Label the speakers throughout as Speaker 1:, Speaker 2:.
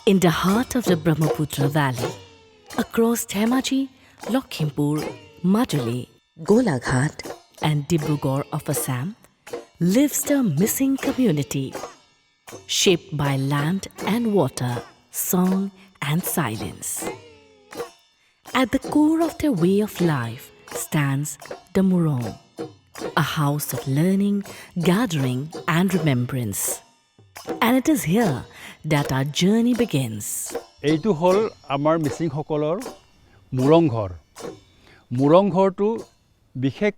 Speaker 1: In the heart of the Brahmaputra Valley, across Dhemaji, Lakhimpur, Majuli, Golaghat, and Dibrugarh of Assam, lives the missing community, shaped by land and water, song and silence. At the core of their way of life stands the Murong, a house of learning, gathering, and remembrance. And it is here that our journey begins.
Speaker 2: এইটো হল আমাৰ মিচিং সকলৰ মুৰং ঘৰ। মুৰং ঘৰটো বিশেষ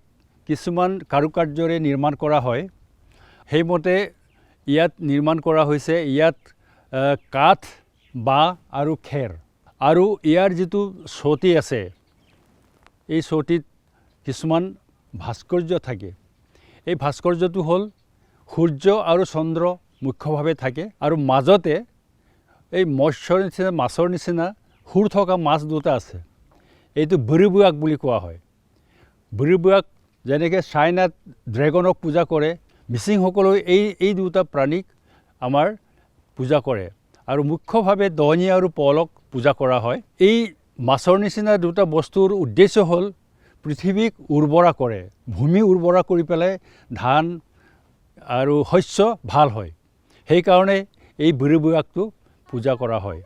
Speaker 2: কিছুমান কাৰুকাৰ্যৰে নিৰ্মাণ কৰা হয়। সেইমতে ইয়াত নিৰ্মাণ কৰা হৈছে ইয়াত কাঠ, বাঁহ আৰু খেৰ। আৰু ইয়াৰ যিটো চৌতি আছে এই চৌতিত কিছুমান ভাস্কৰ্য থাকে। এই ভাস্কৰ্যটো হল সূৰ্য আৰু চন্দ্ৰ মুখ্যভাৱে থাকে আৰু মাজতে এই মৎস্যৰ নিচিনা মাছৰ নিচিনা সুৰ থকা মাছ দুটা আছে। এইটো বুঢ়ীবুঢ়াক বুলি কোৱা হয়। বুঢ়ীবুঢ়াক যেনেকৈ চাইনাত ড্ৰেগনক পূজা কৰে, মিচিংসকলেও এই দুটা প্ৰাণীক আমাৰ পূজা কৰে আৰু মুখ্যভাৱে দহনী আৰু পলক পূজা কৰা হয়। এই মাছৰ নিচিনা দুটা বস্তুৰ উদ্দেশ্য হ'ল পৃথিৱীক উৰ্বৰা কৰে, ভূমি উৰ্বৰা কৰি পেলাই ধান আৰু শস্য ভাল হয়। সেইকাৰণে এই বুঢ়ীবুঢ়াকটো পূজা কৰা হয়।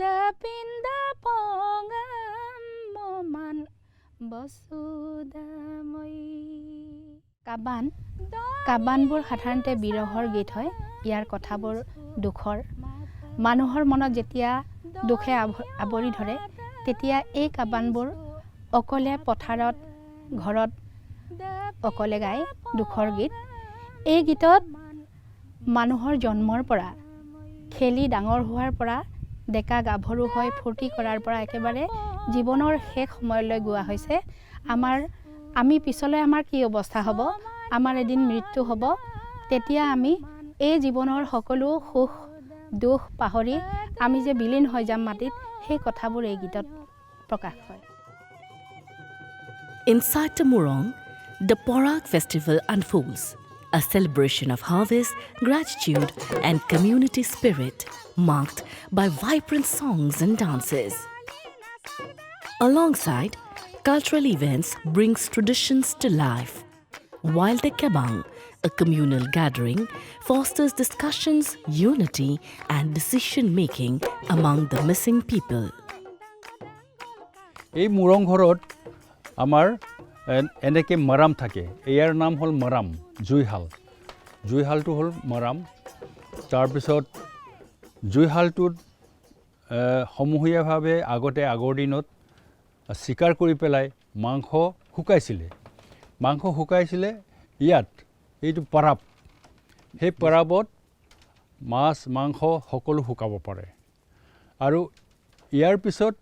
Speaker 3: Dapinda pongam moman বসুদাময়ী। কাবানবোৰ সাধাৰণতে বিৰহৰ গীত হয়। ইয়াৰ কথাবোৰ দুখৰ। মানুহৰ মনত যেতিয়া দুখে আৱৰি ধৰে তেতিয়া এই কাবানবোৰ অকলে পথাৰত ঘৰত অকলে গায় দুখৰ গীত। এই গীতত মানুহৰ জন্মৰ পৰা খেলি ডাঙৰ হোৱাৰ পৰা ডেকা গাভৰু হৈ ফূৰ্তি কৰাৰ পৰা একেবাৰে জীৱনৰ শেষ সময়লৈ গোৱা হৈছে। আমি পিছলৈ আমাৰ কি অৱস্থা হ'ব, আমাৰ এদিন মৃত্যু হ'ব, তেতিয়া আমি এই জীৱনৰ সকলো সুখ দুখ পাহৰি আমি যে বিলীন হৈ যাম মাটিত, সেই কথাবোৰ এই গীতত প্ৰকাশ হয়।
Speaker 1: Inside the Murong, the Porag festival unfolds, a celebration of harvest, gratitude, and community spirit, marked by vibrant songs and dances. Alongside, cultural events brings traditions to life, while the Kabang, a communal gathering, fosters discussions, unity, and decision-making among the missing people.
Speaker 2: এই মুৰং ঘৰত আমাৰ এনেকৈ মৰাম থাকে। ইয়াৰ নাম হ'ল মৰাম, জুইশাল। জুইশালটো হ'ল মৰাম। তাৰপিছত জুইশালটোত সমূহীয়াভাৱে আগৰ দিনত চিকাৰ কৰি পেলাই মাংস শুকাইছিলে ইয়াত। এইটো পৰাব, সেই পৰাবত মাছ মাংস সকলো শুকাব পাৰে। আৰু ইয়াৰ পিছত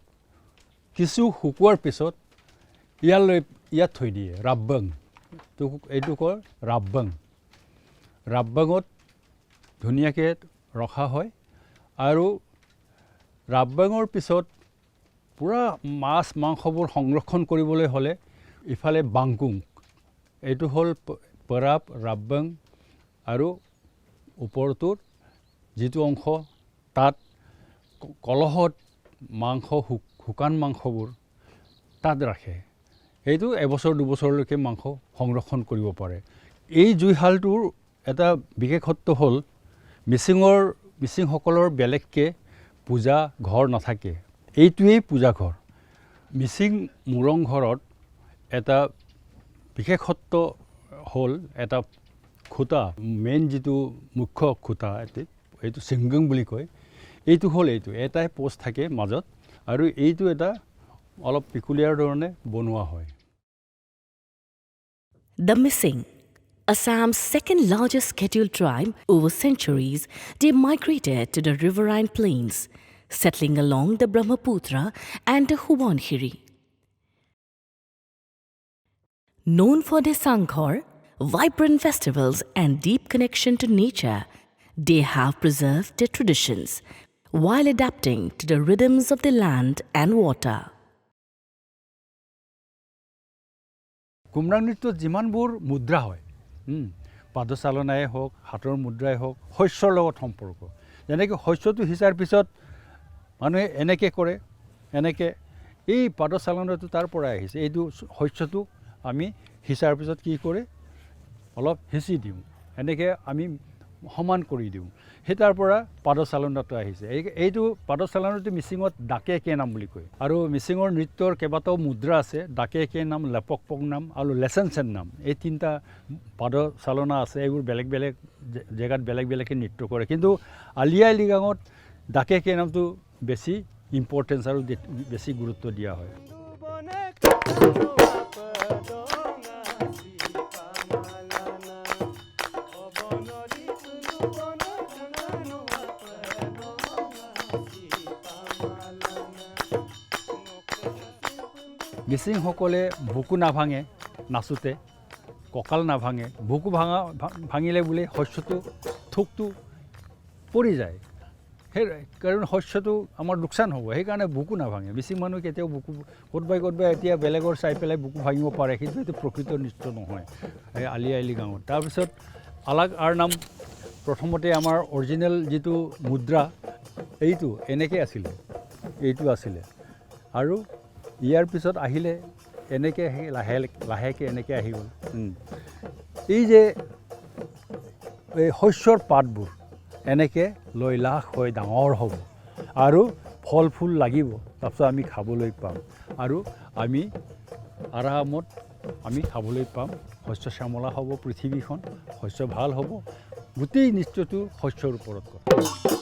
Speaker 2: কিছু শুকোৱাৰ পিছত ইয়াত থৈ দিয়ে ৰাব্বং। এইটো কয় ৰাব্বং। ৰাব্বঙত ধুনীয়াকৈ ৰখা হয়। আৰু ৰাব্বঙৰ পিছত পূৰা মাছ মাংসবোৰ সংৰক্ষণ কৰিবলৈ হ'লে ইফালে বাংকুং, এইটো হ'ল পৰাব, ৰাব্বং আৰু ওপৰটোৰ যিটো অংশ তাত কলহত মাংস শুকান মাংসবোৰ তাত ৰাখে। এইটো এবছৰ দুবছৰলৈকে মাংস সংৰক্ষণ কৰিব পাৰে। এই জুইশালটোৰ এটা বিশেষত্ব হ'ল মিচিংসকলৰ বেলেগকৈ পূজা ঘৰ নাথাকে। এইটোৱেই পূজা ঘৰ। মিচিং মুৰং ঘৰত এটা বিশেষত্ব হ'ল এটা খুঁটা, মেইন যিটো মুখ্য খুঁটা এইটো চিংগং বুলি কয়। এইটো হ'ল এটাই পোষ্ট থাকে মাজত আৰু এইটো এটা অলপ পিকুলিয়াৰ ধৰণে বনোৱা হয়।
Speaker 1: The Missing, Assam's second largest scheduled tribe. Over centuries, they migrated to the riverine plains, settling along the Brahmaputra and the Huonhiri. Known for their Sangkhor, vibrant festivals and deep connection to nature, they have preserved their traditions while adapting to the rhythms of the land and water.
Speaker 2: কুমৰাং নৃত্যত যিমানবোৰ মুদ্ৰা হয় পাদচালনাই হওক হাতৰ মুদ্ৰাই হওক শস্যৰ লগত সম্পৰ্ক যেনেকৈ শস্যটো সিঁচাৰ পিছত মানুহে এনেকৈ কৰে এনেকৈ এই পাদচালনাটো তাৰ পৰাই আহিছে এইটো শস্যটো আমি সিঁচাৰ পিছত কি কৰে অলপ সিঁচি দিওঁ এনেকৈ আমি সমান কৰি দিওঁ সেই তাৰ পৰা পাদচালনাটো আহিছে এইটো পাদচালনাটো মিচিঙত ডাকে কে নাম বুলি কয় আৰু মিচিঙৰ নৃত্যৰ কেইবাটাও মুদ্ৰা আছে ডাকে কে নাম লেপক পক নাম আৰু লেচেনচেন নাম এই তিনিটা পাদচালনা আছে এইবোৰ বেলেগ বেলেগ জেগাত বেলেগ বেলেগকৈ নৃত্য কৰে কিন্তু আলি আই লৃগাঙত ডাকে কে নামটো বেছি ইম্পৰ্টেঞ্চ আৰু বেছি গুৰুত্ব দিয়া হয় মিচিংসকলে বুকু নাভাঙে নাচোতে কঁকাল নাভাঙে বুকু ভাঙিলে বোলে শস্যটো থোকটো পৰি যায় সেই কাৰণ শস্যটো আমাৰ লোকচান হ'ব সেইকাৰণে বুকু নাভাঙে মিচিং মানুহ কেতিয়াও বুকু ক'তবাই এতিয়া বেলেগৰ চাই পেলাই বুকু ভাঙিব পাৰে কিন্তু এইটো প্ৰকৃত নৃত্য নহয় এই আলি আই লৃগাঙত তাৰপিছত আলাগ আৰ নাম প্ৰথমতে আমাৰ অৰিজিনেল যিটো মুদ্ৰা এইটো এনেকৈ আছিলে এইটো আছিলে আৰু ইয়াৰ পিছত আহিলে এনেকৈ লাহেকৈ এনেকৈ আহি গ'ল এই যে এই শস্যৰ পাতবোৰ এনেকৈ লৈ লাখ হৈ ডাঙৰ হ'ব আৰু ফল ফুল লাগিব তাৰপিছত আমি খাবলৈ পাম আৰু আমি আৰামত আমি খাবলৈ পাম শস্য শ্যামলা হ'ব পৃথিৱীখন শস্য ভাল হ'ব গোটেই নৃত্যটো শস্যৰ ওপৰত কৰে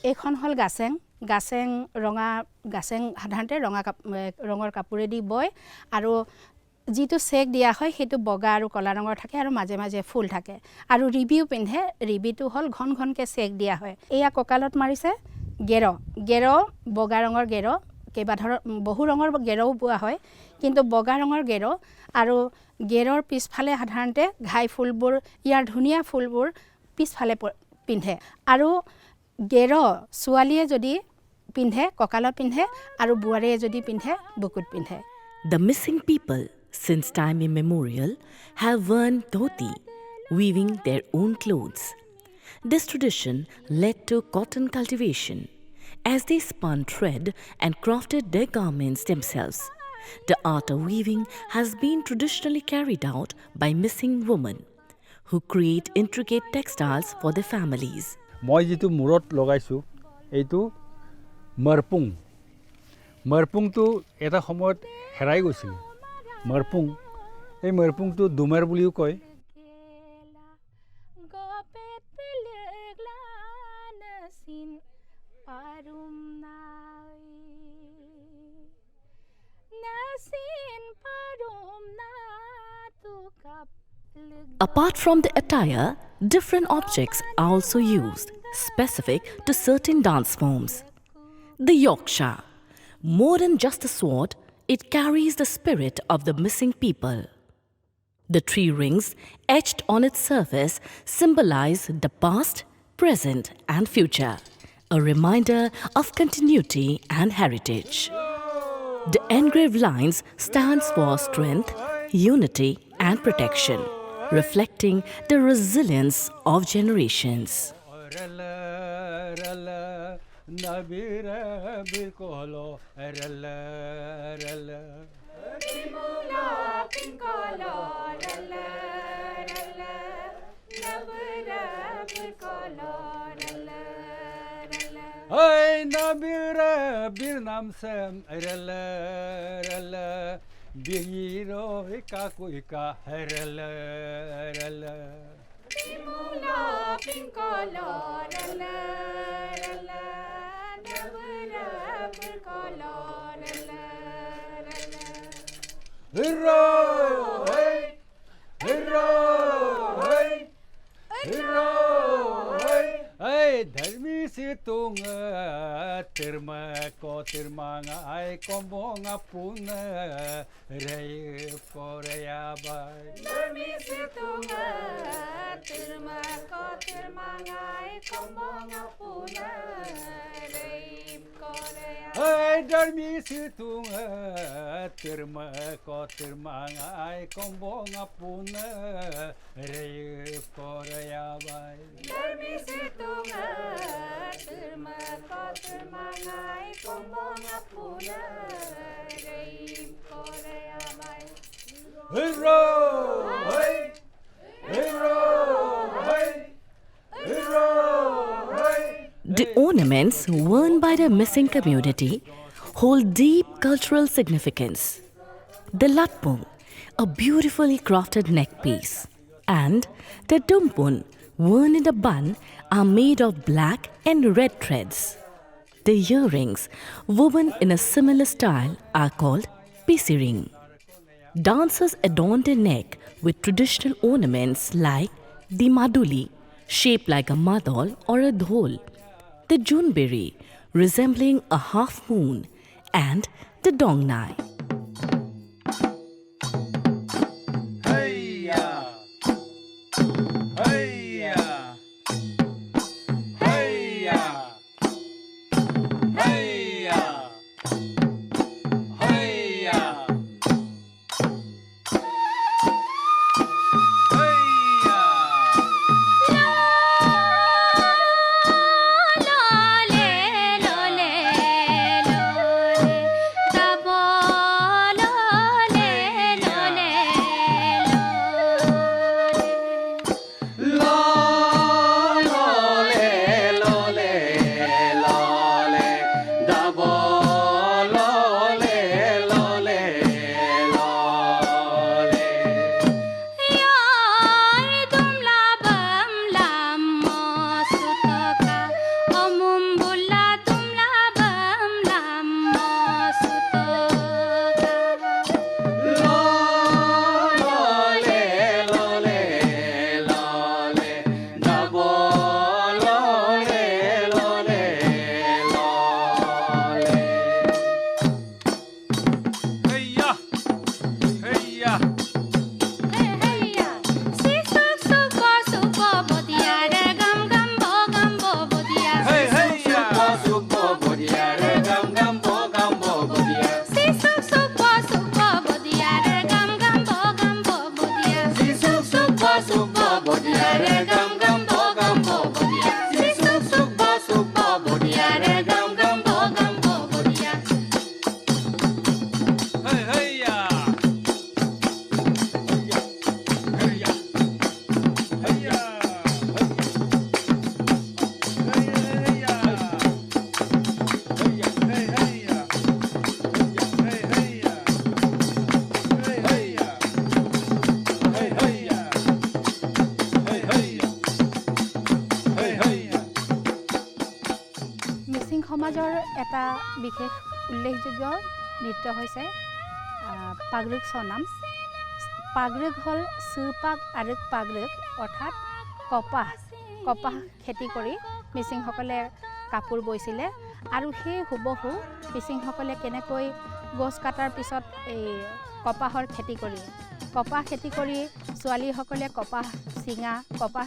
Speaker 3: এইখন হ'ল গাছেং গাছেং সাধাৰণতে ৰঙৰ কাপোৰেদি বয় আৰু যিটো চেক দিয়া হয় সেইটো বগা আৰু কলা ৰঙৰ থাকে আৰু মাজে মাজে ফুল থাকে আৰু ৰিবিও পিন্ধে ৰিবিটো হ'ল ঘন ঘনকৈ চেক দিয়া হয় এয়া কঁকালত মাৰিছে গেৰ বগা ৰঙৰ গেৰ কেইবাধৰণৰ বহু ৰঙৰ গেৰও বোৱা হয় কিন্তু বগা ৰঙৰ গেৰ আৰু গেৰৰ পিছফালে সাধাৰণতে ঘাই ফুলবোৰ ইয়াৰ ধুনীয়া ফুলবোৰ পিছফালে পিন্ধে আৰু গেৰ ছোৱালীয়ে যদি পিন্ধে কঁকালত পিন্ধে আৰু বোৱাৰীয়ে যদি পিন্ধে বুকুত পিন্ধে
Speaker 1: The missing people, since time immemorial, have worn dhoti, weaving their own clothes. This tradition led to cotton cultivation, as they spun thread and crafted their garments themselves. The art of weaving has been traditionally carried out by missing women, who create intricate textiles for their families.
Speaker 2: মই যিটো মূৰত লগাইছোঁ এইটো মৰপুংটো এটা সময়ত হেৰাই গৈছিল এই মৰপুংটো ডুমাৰ বুলিও কয়
Speaker 1: Apart from the attire, different objects are also used, specific to certain dance forms. The Yorksha. More than just a sword, it carries the spirit of the missing people. The 3 rings etched on its surface symbolize the past, present, and future, a reminder of continuity and heritage. The engraved lines stands for strength, unity, and protection, reflecting the resilience of generations.
Speaker 2: Hey, Nabira, Bir Namsam, Rella, Biro, Ika, Rella. Bimula, Pinkolo, Rella, Nabira, Pinkolo, Rella. Hurrah! Hey! Hurrah! Hey! Hurrah! Hey! Dharmi si tunga tirma ko tirmanga ay kombonga puna rei korea bai Dharmi si tunga tirma ko tirmanga ay kombonga puna rei korea Hey dharmi si tunga tirma ko tirmanga ay kombonga puna rei korea bai Dharmi si tunga tirma ko tirmanga ay kombonga puna rei korea bai Hurrah! Hey! Hurrah! Hey! Hurrah! Hey!
Speaker 1: The ornaments worn by the missing community hold deep cultural significance. The latpung, a beautifully crafted neckpiece, and the dumpun, worn in the bun, are made of black and red threads. The earrings, woven in a similar style, are called pisiring. Dancers adorn their neck with traditional ornaments like the maduli, shaped like a madol or a dhol, the junberi, resembling a half moon, and the dongnai.
Speaker 3: Mising সমাজৰ এটা বিশেষ উল্লেখযোগ্য নৃত্য হৈছে পাগৰুক ছনাম। পাগৰুক হ'ল চুপাগ আৰু পাগৰুক, অৰ্থাৎ কপাহ খেতি কৰি মিচিংসকলে কাপোৰ বৈছিলে। আৰু সেই হুবহু মিচিংসকলে কেনেকৈ গছ কাটাৰ পিছত এই কপাহৰ খেতি কৰি ছোৱালীসকলে কপাহ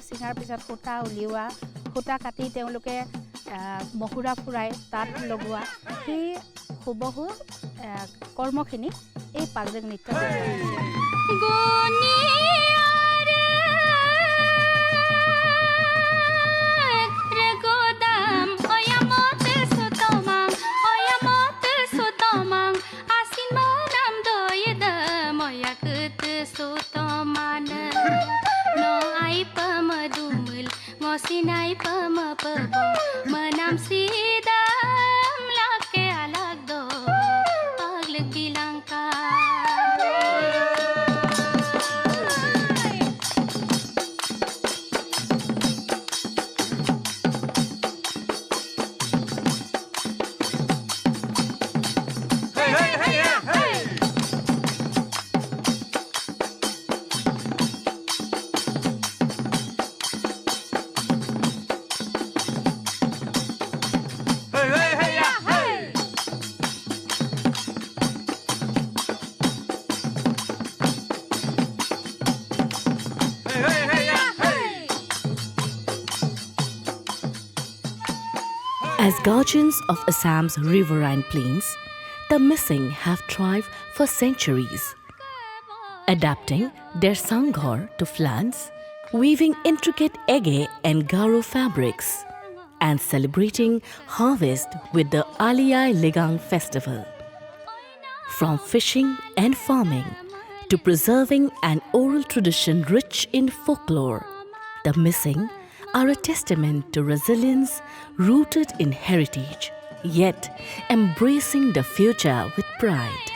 Speaker 3: ছিঙাৰ পিছত সূতা উলিওৱা, সূতা কাটি তেওঁলোকে মহুৰা ফুৰাই তাত লগোৱা, সেই হুবহু কৰ্মখিনি এই পাগৰুক নৃত্য
Speaker 4: Sinai pama pabo manam sidam lake alag do paglag bilangka
Speaker 1: As guardians of Assam's riverine plains, the Mising have thrived for centuries, adapting their sanghor to flans, weaving intricate Ege and Garo fabrics, and celebrating harvest with the Aliyai Ligang festival. From fishing and farming to preserving an oral tradition rich in folklore, the Mising are a testament to resilience rooted in heritage, yet embracing the future with pride.